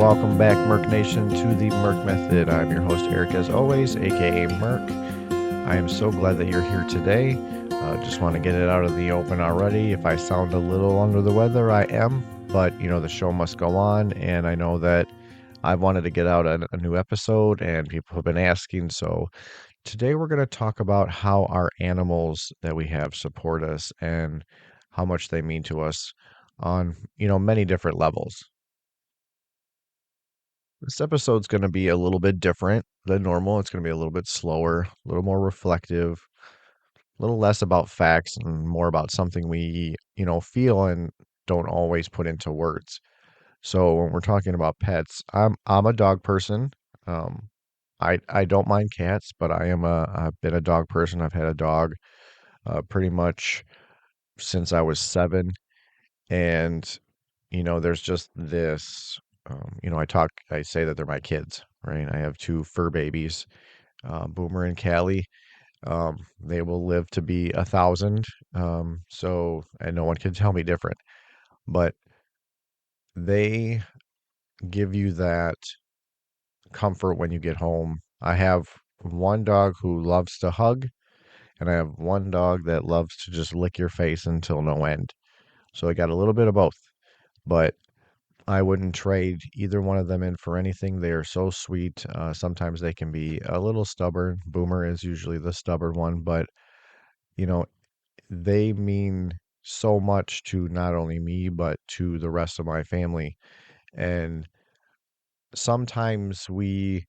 welcome back, Merc Nation, to the Merc Method. I'm your host, Eric, as always, aka Merc. I am so glad that you're here today. Just want to get it out of the open already. If I sound a little under the weather, I am, but the show must go on, and I know that I wanted to get out a new episode, and people have been asking. So today we're going to talk about how our animals that we have support us and how much they mean to us on many different levels. This episode's going to be a little bit different than normal. It's going to be a little bit slower, a little more reflective, a little less about facts and more about something we feel and don't always put into words. So when we're talking about pets, I'm a dog person. Um, I don't mind cats, but I've been a dog person. I've had a dog pretty much since I was 7, and there's just this. I say that they're my kids, right? I have two fur babies, Boomer and Callie. They will live to be 1,000. And no one can tell me different. But they give you that comfort when you get home. I have one dog who loves to hug, and I have one dog that loves to just lick your face until no end. So I got a little bit of both. But I wouldn't trade either one of them in for anything. They are so sweet. Sometimes they can be a little stubborn. Boomer is usually the stubborn one, but you know, they mean so much to not only me, but to the rest of my family. And sometimes we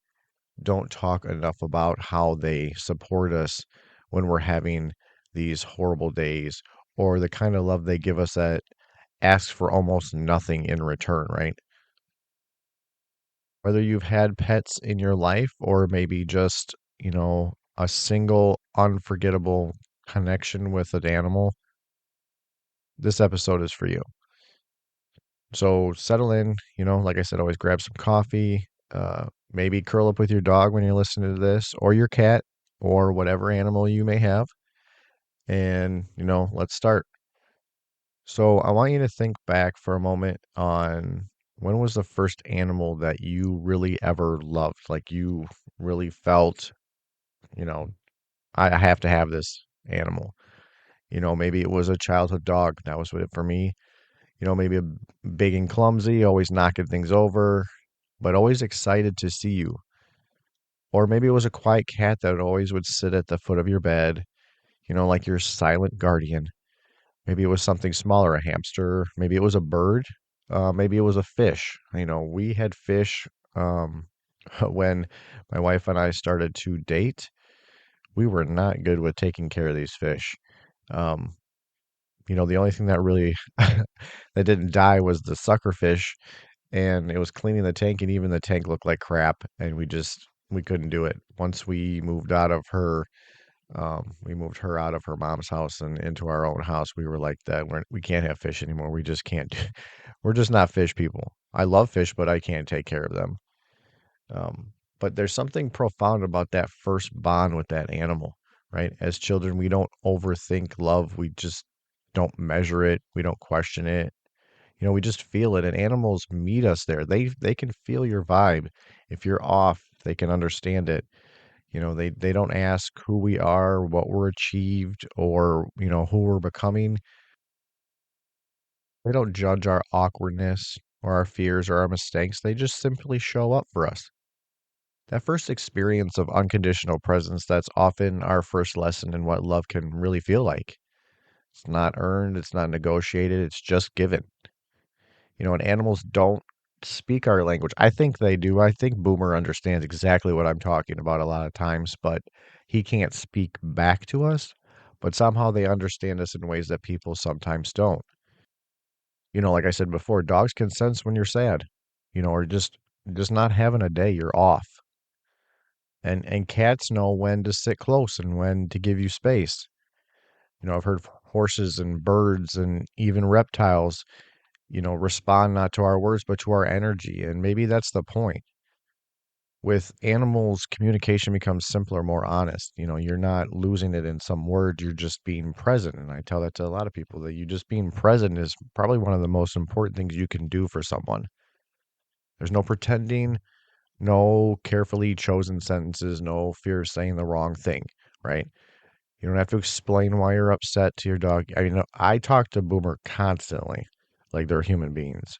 don't talk enough about how they support us when we're having these horrible days or the kind of love they give us that asks for almost nothing in return, right? Whether you've had pets in your life or maybe just, a single unforgettable connection with an animal, this episode is for you. So settle in, like I said, always grab some coffee, maybe curl up with your dog when you're listening to this, or your cat, or whatever animal you may have. And, let's start. So I want you to think back for a moment on when was the first animal that you really ever loved? Like you really felt, you know, I have to have this animal. Maybe it was a childhood dog. That was it for me. Maybe big and clumsy, always knocking things over, but always excited to see you. Or maybe it was a quiet cat that always would sit at the foot of your bed, like your silent guardian. Maybe it was something smaller, a hamster. Maybe it was a bird. Maybe it was a fish. We had fish when my wife and I started to date. We were not good with taking care of these fish. Um, the only thing that really that didn't die was the sucker fish, and it was cleaning the tank, and even the tank looked like crap, and we couldn't do it. Once we moved her out of her mom's house and into our own house. We were like that. We can't have fish anymore. We just can't. We're just not fish people. I love fish, but I can't take care of them. But there's something profound about that first bond with that animal, right? As children, we don't overthink love. We just don't measure it. We don't question it. We just feel it. And animals meet us there. They can feel your vibe. If you're off, they can understand it. They don't ask who we are, what we're achieved, or, who we're becoming. They don't judge our awkwardness or our fears or our mistakes. They just simply show up for us. That first experience of unconditional presence, that's often our first lesson in what love can really feel like. It's not earned, it's not negotiated, it's just given. And animals don't speak our language. I think they do. I think Boomer understands exactly what I'm talking about a lot of times, but he can't speak back to us. But somehow they understand us in ways that people sometimes don't. Like I said before, dogs can sense when you're sad, or just not having a day, you're off. And cats know when to sit close and when to give you space. I've heard horses and birds and even reptiles respond not to our words, but to our energy. And maybe that's the point. With animals, communication becomes simpler, more honest. You're not losing it in some words, you're just being present. And I tell that to a lot of people that you just being present is probably one of the most important things you can do for someone. There's no pretending, no carefully chosen sentences, no fear of saying the wrong thing, right? You don't have to explain why you're upset to your dog. I mean, I talk to Boomer constantly, like they're human beings.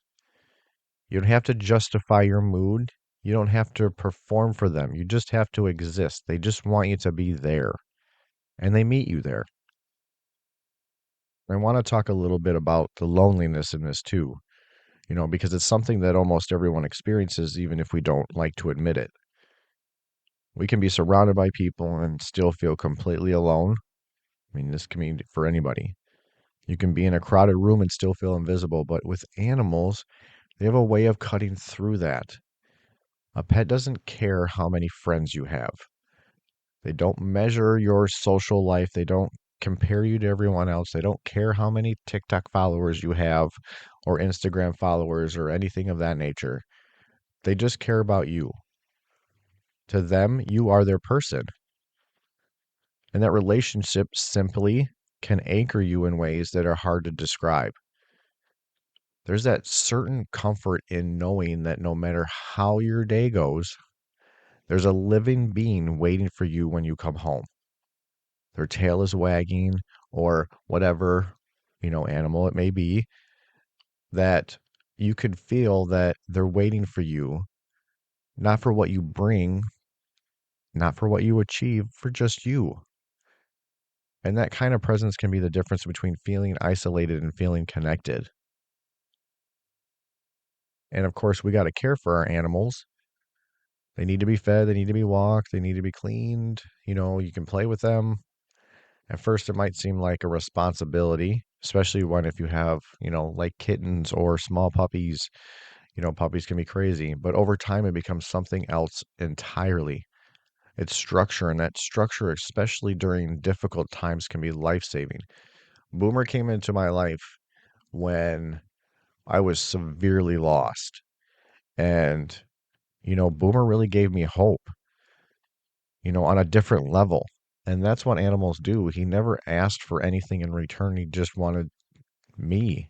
You don't have to justify your mood. You don't have to perform for them. You just have to exist. They just want you to be there, and they meet you there. I want to talk a little bit about the loneliness in this too, because it's something that almost everyone experiences, even if we don't like to admit it. We can be surrounded by people and still feel completely alone. I mean, this can be for anybody. You can be in a crowded room and still feel invisible, but with animals, they have a way of cutting through that. A pet doesn't care how many friends you have. They don't measure your social life. They don't compare you to everyone else. They don't care how many TikTok followers you have or Instagram followers or anything of that nature. They just care about you. To them, you are their person. And that relationship simply can anchor you in ways that are hard to describe. There's that certain comfort in knowing that no matter how your day goes, there's a living being waiting for you when you come home. Their tail is wagging or whatever, animal it may be, that you could feel that they're waiting for you, not for what you bring, not for what you achieve, for just you. And that kind of presence can be the difference between feeling isolated and feeling connected. And of course, we got to care for our animals. They need to be fed, they need to be walked, they need to be cleaned. You can play with them. At first, it might seem like a responsibility, especially when if you have, like kittens or small puppies. Puppies can be crazy, but over time, it becomes something else entirely. It's structure, and that structure, especially during difficult times, can be life saving. Boomer came into my life when I was severely lost. And, Boomer really gave me hope, on a different level. And that's what animals do. He never asked for anything in return. He just wanted me.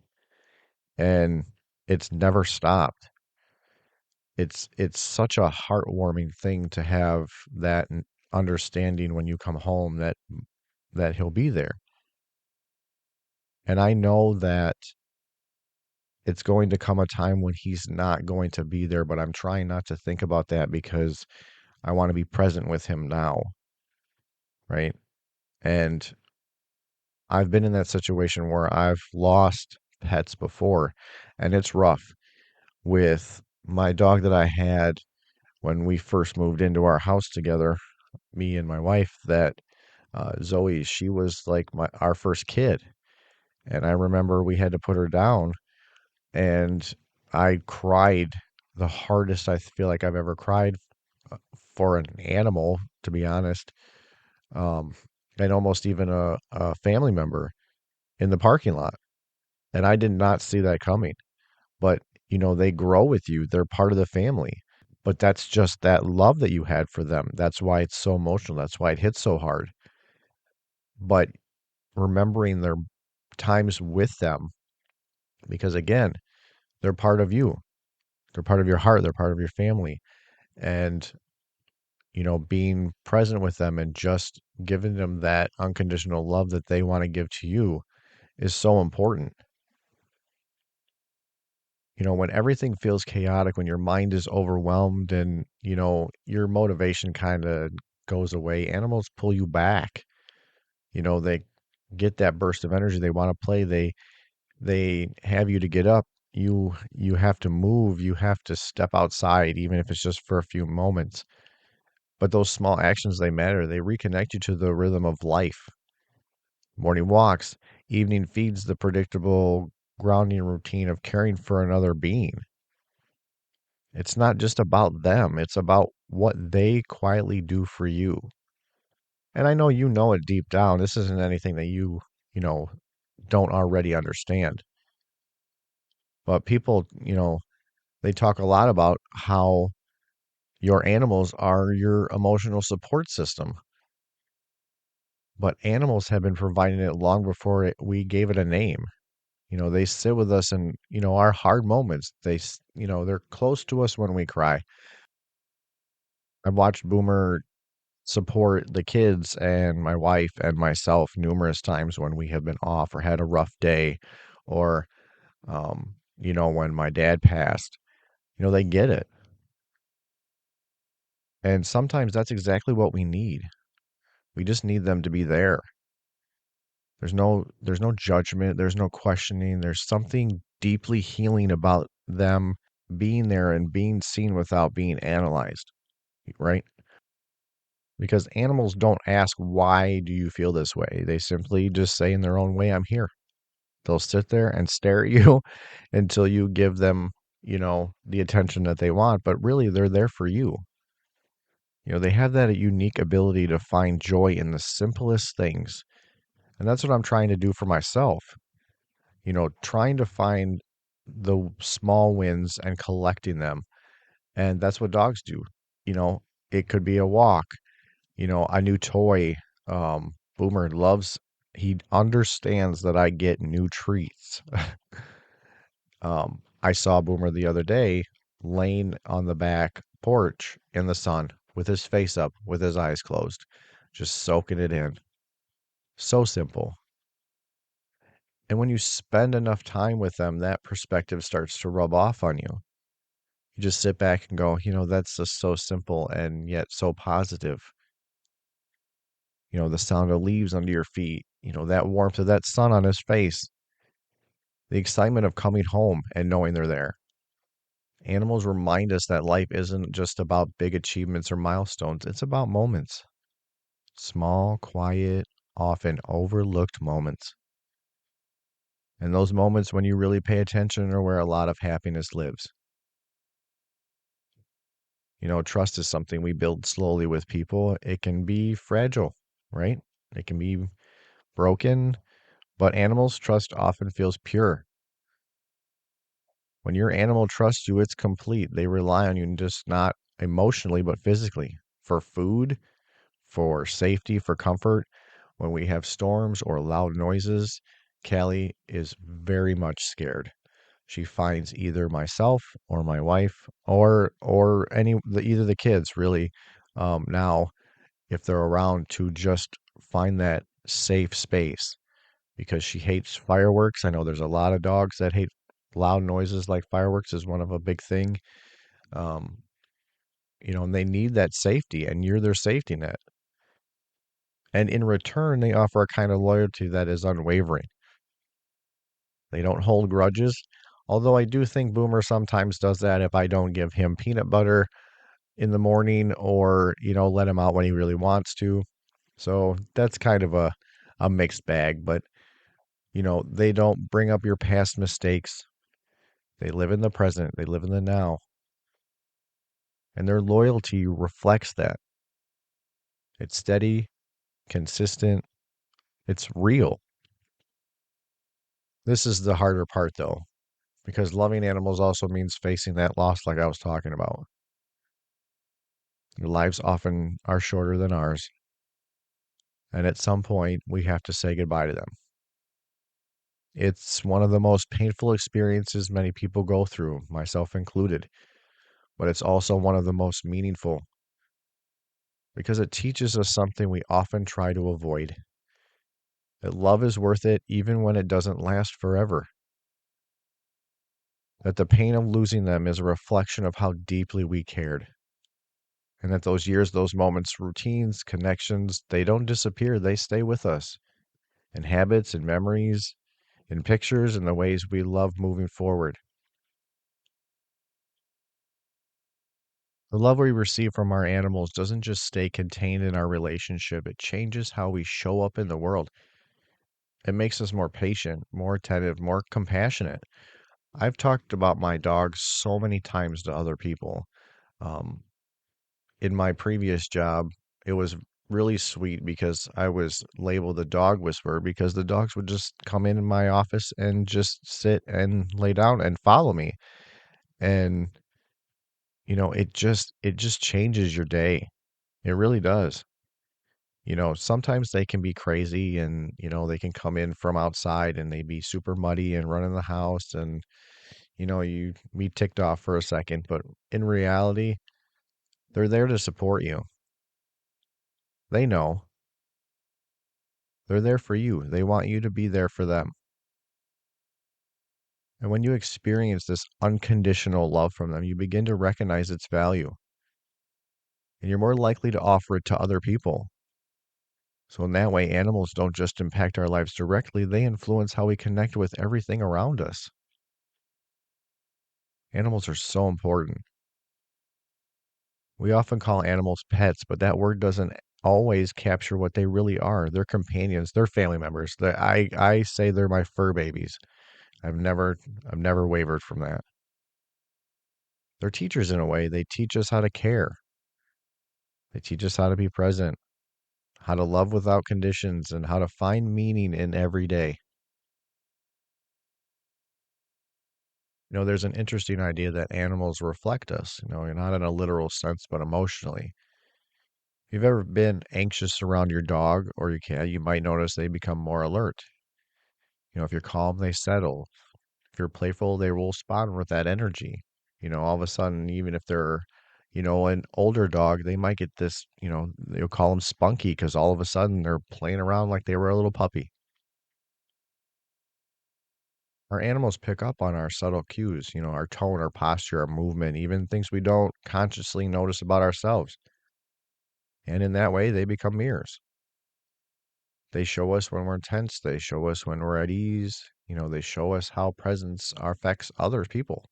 And it's never stopped. It's such a heartwarming thing to have that understanding when you come home that he'll be there. And I know that it's going to come a time when he's not going to be there, but I'm trying not to think about that because I want to be present with him now, right? And I've been in that situation where I've lost pets before, and it's rough. With my dog that I had when we first moved into our house together, me and my wife, that Zoe, she was like our first kid. And I remember we had to put her down, and I cried the hardest I feel like I've ever cried for an animal, to be honest, um, and almost even a family member in the parking lot. And I did not see that coming. But, they grow with you, they're part of the family. But that's just that love that you had for them. That's why it's so emotional. That's why it hits so hard. But remembering their times with them, because again, they're part of you. They're part of your heart. They're part of your family. And, being present with them and just giving them that unconditional love that they want to give to you is so important. When everything feels chaotic, when your mind is overwhelmed and, your motivation kind of goes away, animals pull you back. They get that burst of energy. They want to play. They have you to get up. You have to move. You have to step outside, even if it's just for a few moments. But those small actions, they matter. They reconnect you to the rhythm of life. Morning walks, evening feeds, the predictable grounding routine of caring for another being. It's not just about them, it's about what they quietly do for you. And I know you know it deep down. This isn't anything that you know, don't already understand. But people, they talk a lot about how your animals are your emotional support system. But animals have been providing it long before we gave it a name. They sit with us in, our hard moments. They're close to us when we cry. I've watched Boomer support the kids and my wife and myself numerous times when we have been off or had a rough day, or when my dad passed. They get it. And sometimes that's exactly what we need. We just need them to be there. There's no judgment, there's no questioning. There's something deeply healing about them being there and being seen without being analyzed, right? Because animals don't ask, why do you feel this way? They simply just say in their own way, I'm here. They'll sit there and stare at you until you give them, the attention that they want, but really they're there for you. They have that unique ability to find joy in the simplest things. And that's what I'm trying to do for myself, trying to find the small wins and collecting them. And that's what dogs do. You know, it could be a walk, a new toy. Boomer loves, he understands that I get new treats. I saw Boomer the other day laying on the back porch in the sun with his face up, with his eyes closed, just soaking it in. So simple. And when you spend enough time with them, that perspective starts to rub off on you. You just sit back and go, that's just so simple and yet so positive. The sound of leaves under your feet, that warmth of that sun on his face, the excitement of coming home and knowing they're there. Animals remind us that life isn't just about big achievements or milestones, it's about moments. Small, quiet, often overlooked moments. And those moments when you really pay attention are where a lot of happiness lives. Trust is something we build slowly with people. It can be fragile, right? It can be broken, but animals' trust often feels pure. When your animal trusts you, it's complete. They rely on you, just not emotionally, but physically, for food, for safety, for comfort. When we have storms or loud noises, Callie is very much scared. She finds either myself or my wife or either the kids really, now, if they're around, to just find that safe space, because she hates fireworks. I know there's a lot of dogs that hate loud noises, like fireworks is one of a big thing. Um, and they need that safety, and you're their safety net. And in return, they offer a kind of loyalty that is unwavering. They don't hold grudges. Although I do think Boomer sometimes does that if I don't give him peanut butter in the morning, or, let him out when he really wants to. So that's kind of a mixed bag. But, they don't bring up your past mistakes. They live in the present, they live in the now. And their loyalty reflects that. It's steady, consistent, it's real. This is the harder part, though, because loving animals also means facing that loss, like I was talking about. Their lives often are shorter than ours, and at some point, we have to say goodbye to them. It's one of the most painful experiences many people go through, myself included, but it's also one of the most meaningful, because it teaches us something we often try to avoid: that love is worth it even when it doesn't last forever, that the pain of losing them is a reflection of how deeply we cared, and that those years, those moments, routines, connections, they don't disappear, they stay with us, in habits and memories, in pictures, and the ways we love moving forward. The love we receive from our animals doesn't just stay contained in our relationship, it changes how we show up in the world. It makes us more patient, more attentive, more compassionate. I've talked about my dog so many times to other people. Um, in my previous job, it was really sweet because I was labeled a dog whisperer, because the dogs would just come in my office and just sit and lay down and follow me. And it just changes your day. It really does. Sometimes they can be crazy and, they can come in from outside and they be super muddy and run in the house and, you be ticked off for a second, but in reality, they're there to support you. They know they're there for you. They want you to be there for them. And when you experience this unconditional love from them, you begin to recognize its value and you're more likely to offer it to other people. So, in that way, animals don't just impact our lives directly, they influence how we connect with everything around us. Animals are so important. We often call animals pets, but that word doesn't always capture what they really are. They're companions, they're family members. I say they're my fur babies. I've never I've never wavered from that. They're teachers in a way. They teach us how to care. They teach us how to be present, how to love without conditions, and how to find meaning in every day. There's an interesting idea that animals reflect us, not in a literal sense, but emotionally. If you've ever been anxious around your dog or your cat, you might notice they become more alert. If you're calm, they settle. If you're playful, they will respond with that energy. All of a sudden, even if they're, an older dog, they might get this, they'll call them spunky because all of a sudden they're playing around like they were a little puppy. Our animals pick up on our subtle cues, our tone, our posture, our movement, even things we don't consciously notice about ourselves. And in that way, they become mirrors. They show us when we're tense, they show us when we're at ease, they show us how presence affects other people.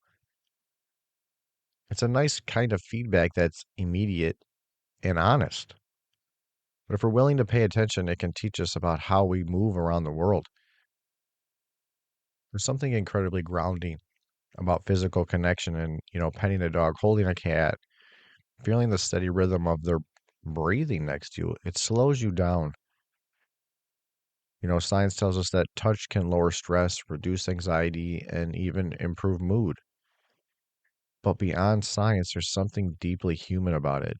It's a nice kind of feedback that's immediate and honest. But if we're willing to pay attention, it can teach us about how we move around the world. There's something incredibly grounding about physical connection and, petting a dog, holding a cat, feeling the steady rhythm of their breathing next to you. It slows you down. Science tells us that touch can lower stress, reduce anxiety, and even improve mood. But beyond science, there's something deeply human about it.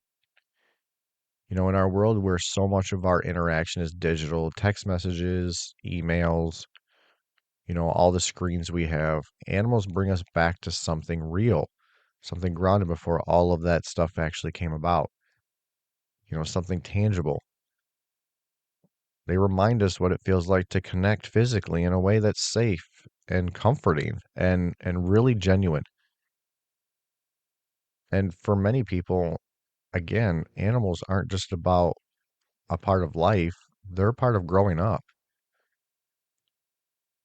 In our world where so much of our interaction is digital, text messages, emails, all the screens we have, animals bring us back to something real, something grounded before all of that stuff actually came about, something tangible. They remind us what it feels like to connect physically in a way that's safe and comforting and really genuine. And for many people, again, animals aren't just about a part of life, they're a part of growing up.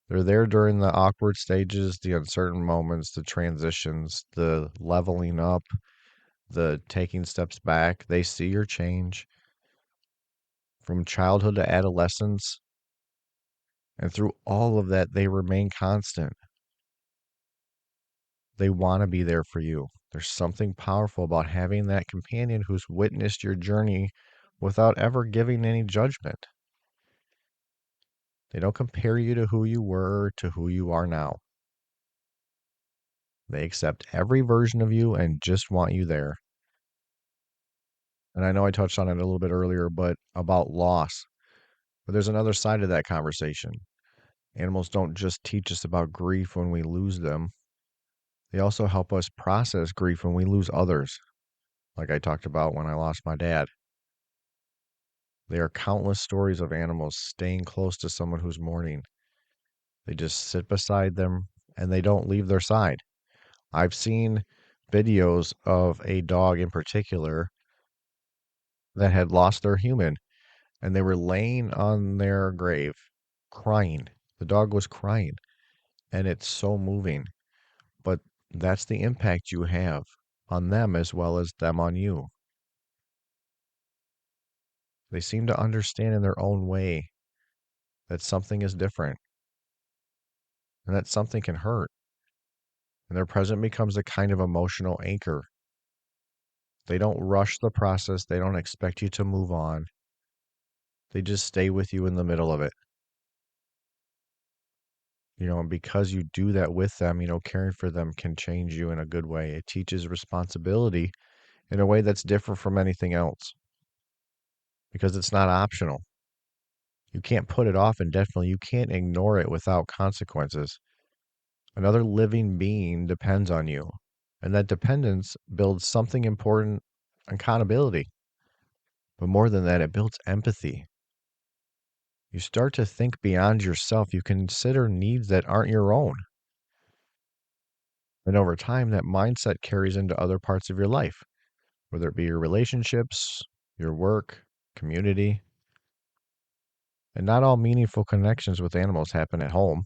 They're there during the awkward stages, the uncertain moments, the transitions, the leveling up, the taking steps back. They see your change from childhood to adolescence. And through all of that, they remain constant. They want to be there for you. There's something powerful about having that companion who's witnessed your journey without ever giving any judgment. They don't compare you to who you were to who you are now. They accept every version of you and just want you there. And I know I touched on it a little bit earlier, but about loss. But there's another side of that conversation. Animals don't just teach us about grief when we lose them, they also help us process grief when we lose others, like I talked about when I lost my dad. There are countless stories of animals staying close to someone who's mourning. They just sit beside them and they don't leave their side. I've seen videos of a dog in particular that had lost their human and they were laying on their grave crying. The dog was crying and it's so moving. But that's the impact you have on them as well as them on you. They seem to understand in their own way that something is different and that something can hurt. And their present becomes a kind of emotional anchor. They don't rush the process, they don't expect you to move on. They just stay with you in the middle of it. And because you do that with them, caring for them can change you in a good way. It teaches responsibility in a way that's different from anything else. because it's not optional. You can't put it off indefinitely. You can't ignore it without consequences. Another living being depends on you, and that dependence builds something important, accountability. But more than that, it builds empathy. You start to think beyond yourself. You consider needs that aren't your own. And over time, that mindset carries into other parts of your life, whether it be your relationships, your work, community. And not all meaningful connections with animals happen at home.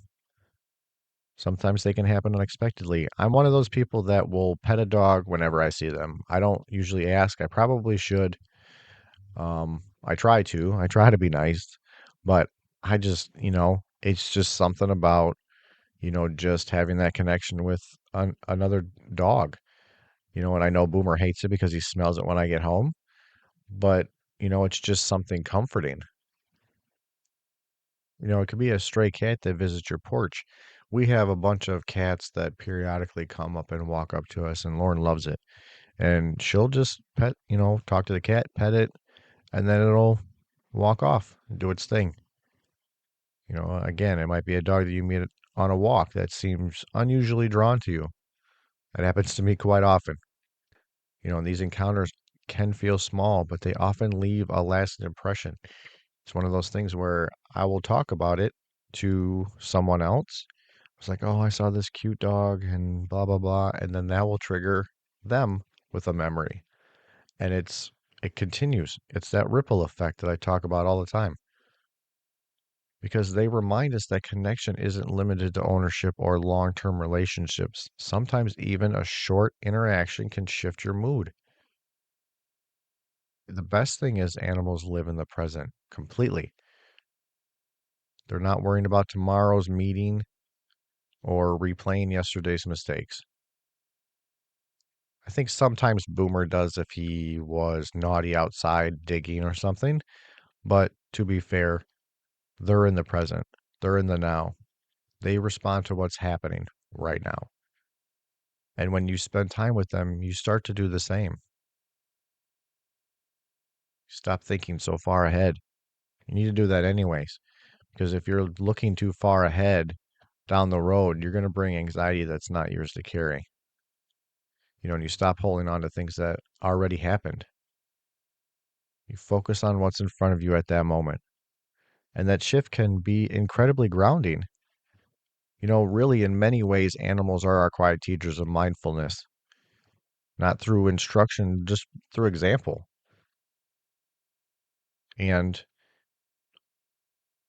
Sometimes they can happen unexpectedly. I'm one of those people that will pet a dog whenever I see them. I don't usually ask. I probably should. I try to. I try to be nice, but I just, it's just something about, just having that connection with another dog. And I know Boomer hates it because he smells it when I get home, but it's just something comforting. It could be a stray cat that visits your porch. We have a bunch of cats that periodically come up and walk up to us, and Lauren loves it. And she'll just pet, talk to the cat, pet it, and then it'll walk off and do its thing. Again, it might be a dog that you meet on a walk that seems unusually drawn to you. That happens to me quite often. And these encounters can feel small, but they often leave a lasting impression. It's one of those things where I will talk about it to someone else. It's like, oh, I saw this cute dog and blah, blah, blah. And then that will trigger them with a memory. And it continues. It's that ripple effect that I talk about all the time because they remind us that connection isn't limited to ownership or long-term relationships. Sometimes even a short interaction can shift your mood. The best thing is animals live in the present completely. They're not worrying about tomorrow's meeting or replaying yesterday's mistakes. I think sometimes Boomer does if he was naughty outside digging or something, but to be fair, they're in the present. They're in the now. They respond to what's happening right now. And when you spend time with them, you start to do the same. Stop thinking so far ahead. You need to do that anyways, because if you're looking too far ahead down the road, you're going to bring anxiety that's not yours to carry. And you stop holding on to things that already happened. You focus on what's in front of you at that moment. And that shift can be incredibly grounding. Really, in many ways, animals are our quiet teachers of mindfulness, not through instruction, just through example. And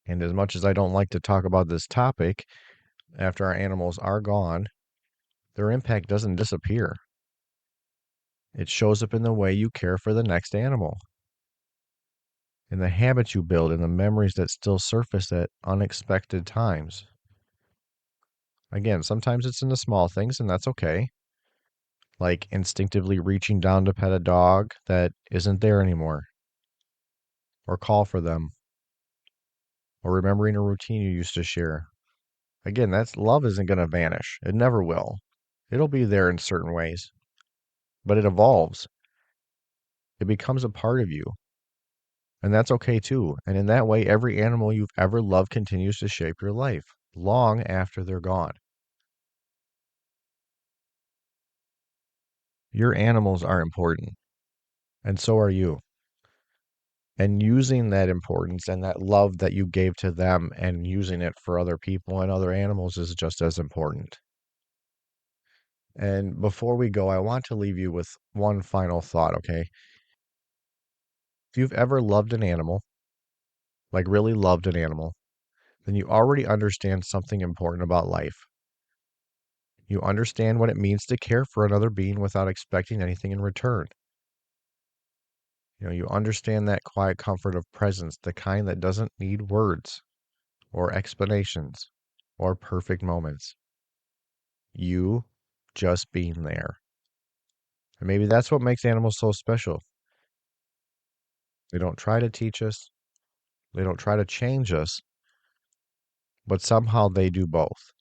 and as much as I don't like to talk about this topic, after our animals are gone, their impact doesn't disappear. It shows up in the way you care for the next animal, in the habits you build, in the memories that still surface at unexpected times. Again, sometimes it's in the small things, and that's okay. Like instinctively reaching down to pet a dog that isn't there anymore, or call for them, or remembering a routine you used to share. Again, that's love isn't going to vanish. It never will. It'll be there in certain ways, but it evolves. It becomes a part of you, and that's okay too. And in that way, every animal you've ever loved continues to shape your life long after they're gone. Your animals are important, and so are you. And using that importance and that love that you gave to them and using it for other people and other animals is just as important. And before we go, I want to leave you with one final thought, okay? If you've ever loved an animal, like really loved an animal, then you already understand something important about life. You understand what it means to care for another being without expecting anything in return. You understand that quiet comfort of presence, the kind that doesn't need words or explanations or perfect moments. You just being there. And maybe that's what makes animals so special. They don't try to teach us, they don't try to change us, but somehow they do both.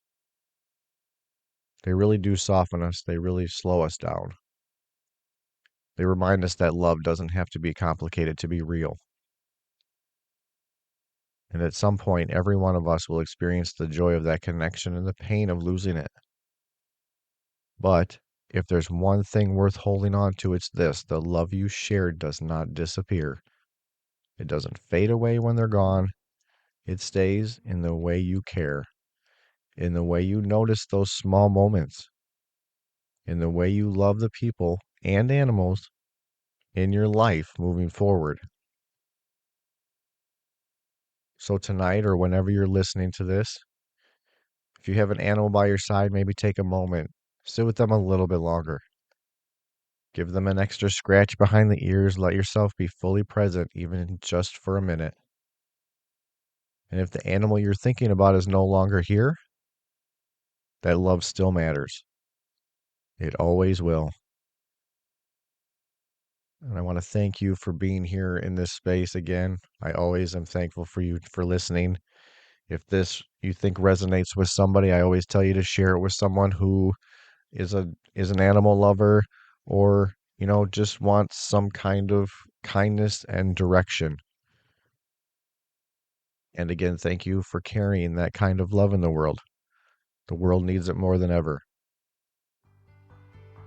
They really do soften us, they really slow us down. They remind us that love doesn't have to be complicated to be real. And at some point, every one of us will experience the joy of that connection and the pain of losing it. But if there's one thing worth holding on to, it's this: the love you shared does not disappear. It doesn't fade away when they're gone. It stays in the way you care, in the way you notice those small moments, in the way you love the people and animals in your life moving forward. So tonight, or whenever you're listening to this, if you have an animal by your side, maybe take a moment, sit with them a little bit longer. Give them an extra scratch behind the ears. Let yourself be fully present, even just for a minute. And if the animal you're thinking about is no longer here, that love still matters. It always will. And I want to thank you for being here in this space again. I always am thankful for you for listening. If this you think resonates with somebody, I always tell you to share it with someone who is an animal lover, or just wants some kind of kindness and direction. And again, thank you for carrying that kind of love in the world. The world needs it more than ever.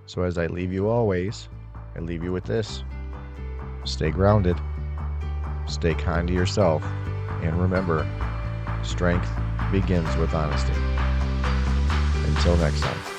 So as I leave you always, I leave you with this: stay grounded, stay kind to yourself, and remember, strength begins with honesty. Until next time.